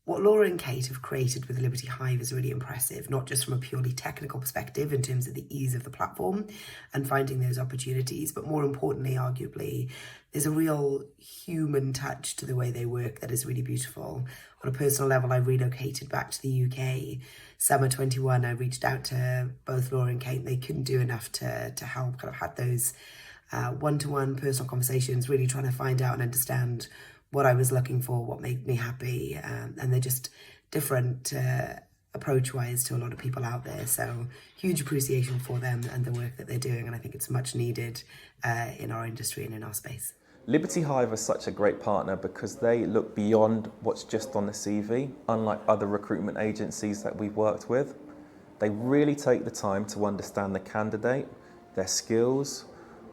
What Laura and Kate have created with Liberty Hive is really impressive, not just from a purely technical perspective in terms of the ease of the platform and finding those opportunities, but more importantly, arguably, there's a real human touch to the way they work that is really beautiful. On a personal level, I relocated back to the UK. Summer 21, I reached out to both Laura and Kate. They couldn't do enough to help, kind of had those one-to-one personal conversations, really trying to find out and understand what I was looking for, what made me happy, and they're just different approach-wise to a lot of people out there. So huge appreciation for them and the work that they're doing, and I think it's much needed in our industry and in our space. Liberty Hive are such a great partner because they look beyond what's just on the CV, unlike other recruitment agencies that we've worked with. They really take the time to understand the candidate, their skills,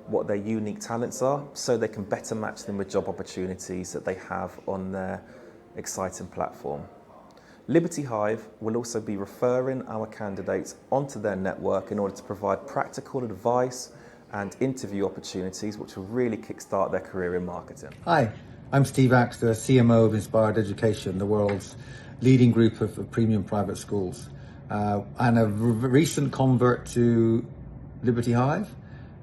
what their unique talents are, so they can better match them with job opportunities that they have on their exciting platform. Liberty Hive will also be referring our candidates onto their network in order to provide practical advice and interview opportunities which will really kickstart their career in marketing. Hi, I'm Steve Axter, CMO of Inspired Education, the world's leading group of premium private schools, and a recent convert to Liberty Hive,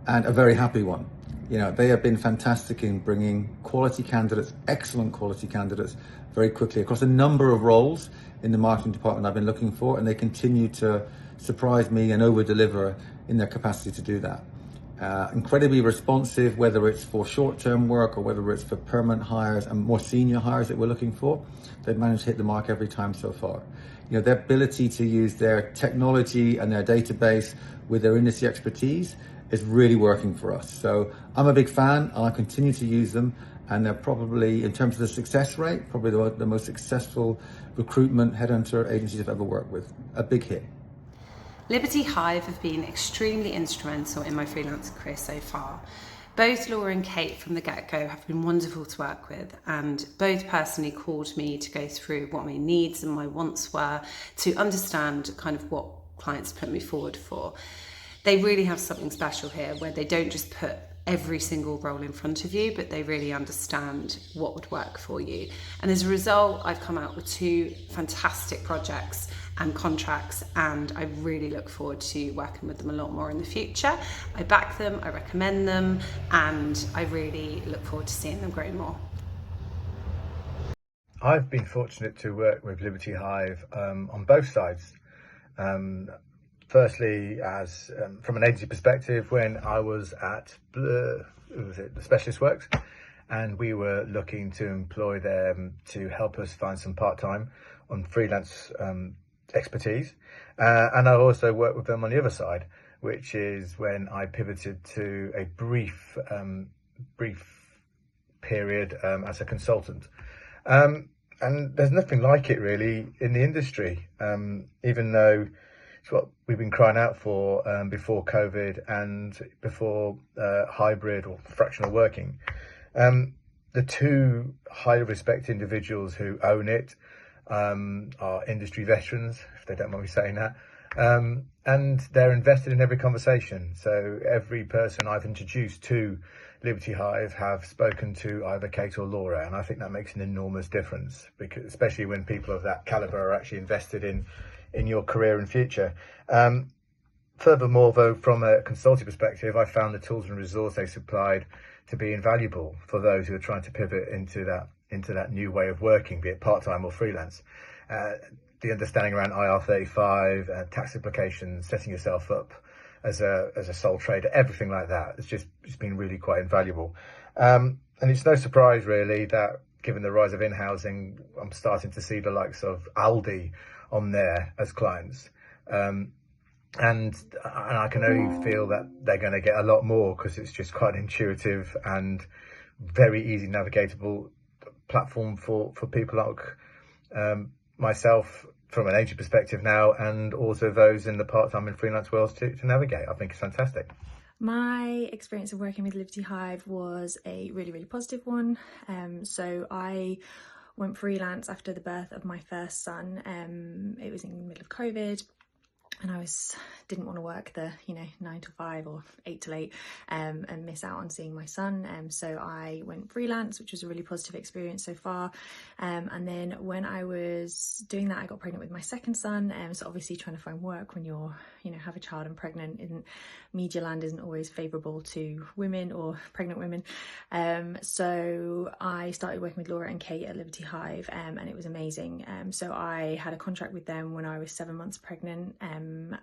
and a very happy one. You know, they have been fantastic in bringing quality candidates, excellent quality candidates, very quickly across a number of roles in the marketing department I've been looking for, and they continue to surprise me and over-deliver in their capacity to do that. Incredibly responsive, whether it's for short-term work or whether it's for permanent hires and more senior hires that we're looking for. They've managed to hit the mark every time so far. You know, their ability to use their technology and their database with their industry expertise is really working for us. So I'm a big fan, and I continue to use them, and they're probably, in terms of the success rate, probably the most successful recruitment headhunter agencies I've ever worked with. A big hit. Liberty Hive have been extremely instrumental in my freelance career so far. Both Laura and Kate from the get-go have been wonderful to work with, and both personally called me to go through what my needs and my wants were, to understand kind of what clients put me forward for. They really have something special here where they don't just put every single role in front of you, but they really understand what would work for you. And as a result, I've come out with 2 fantastic projects and contracts, and I really look forward to working with them a lot more in the future. I back them, I recommend them, and I really look forward to seeing them grow more. I've been fortunate to work with Liberty Hive on both sides. Firstly, as from an agency perspective, when I was at the Specialist Works, and we were looking to employ them to help us find some part-time on freelance expertise. And I also worked with them on the other side, which is when I pivoted to a brief period as a consultant. And there's nothing like it really in the industry, even though it's what we've been crying out for before COVID and before hybrid or fractional working. The 2 highly respected individuals who own it are industry veterans, if they don't mind me saying that, and they're invested in every conversation. So every person I've introduced to Liberty Hive have spoken to either Kate or Laura, and I think that makes an enormous difference, because especially when people of that caliber are actually invested in your career and future. Furthermore, though, from a consulting perspective, I found the tools and resource they supplied to be invaluable for those who are trying to pivot into that new way of working, be it part-time or freelance. The understanding around IR35, tax implications, setting yourself up as a sole trader, everything like that. It's been really quite invaluable. And it's no surprise really that given the rise of in-housing, I'm starting to see the likes of Aldi on there as clients. And I can only feel that they're going to get a lot more, because it's just quite an intuitive and very easy navigatable platform for people like myself from an agency perspective now, and also those in the part-time and freelance worlds to navigate. I think it's fantastic. My experience of working with Liberty Hive was a really, really positive one. So I went freelance after the birth of my first son. It was in the middle of COVID. and I didn't want to work the 9 to 5 or 8 to 8 and miss out on seeing my son. So I went freelance, which was a really positive experience so far. And then when I was doing that, I got pregnant with my second son. So obviously trying to find work when you're have a child and pregnant in media land isn't always favourable to women or pregnant women. So I started working with Laura and Kate at Liberty Hive, and it was amazing. So I had a contract with them when I was 7 months pregnant, and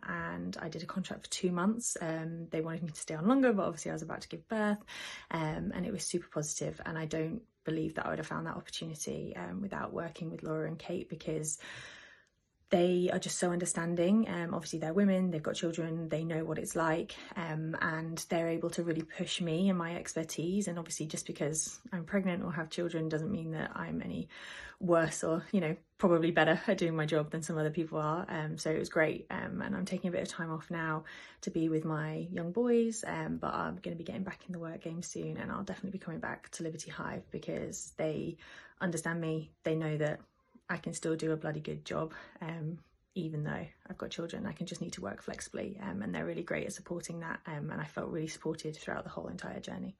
I did a contract for 2 months. They wanted me to stay on longer, but obviously I was about to give birth, and it was super positive. And I don't believe that I would have found that opportunity without working with Laura and Kate, because they are just so understanding. Obviously they're women, they've got children, they know what it's like, and they're able to really push me and my expertise. And obviously just because I'm pregnant or have children doesn't mean that I'm any worse or probably better at doing my job than some other people are. So it was great, and I'm taking a bit of time off now to be with my young boys, but I'm going to be getting back in the work game soon, and I'll definitely be coming back to Liberty Hive because they understand me. They know that I can still do a bloody good job, even though I've got children. I can just need to work flexibly, and they're really great at supporting that, and I felt really supported throughout the whole entire journey.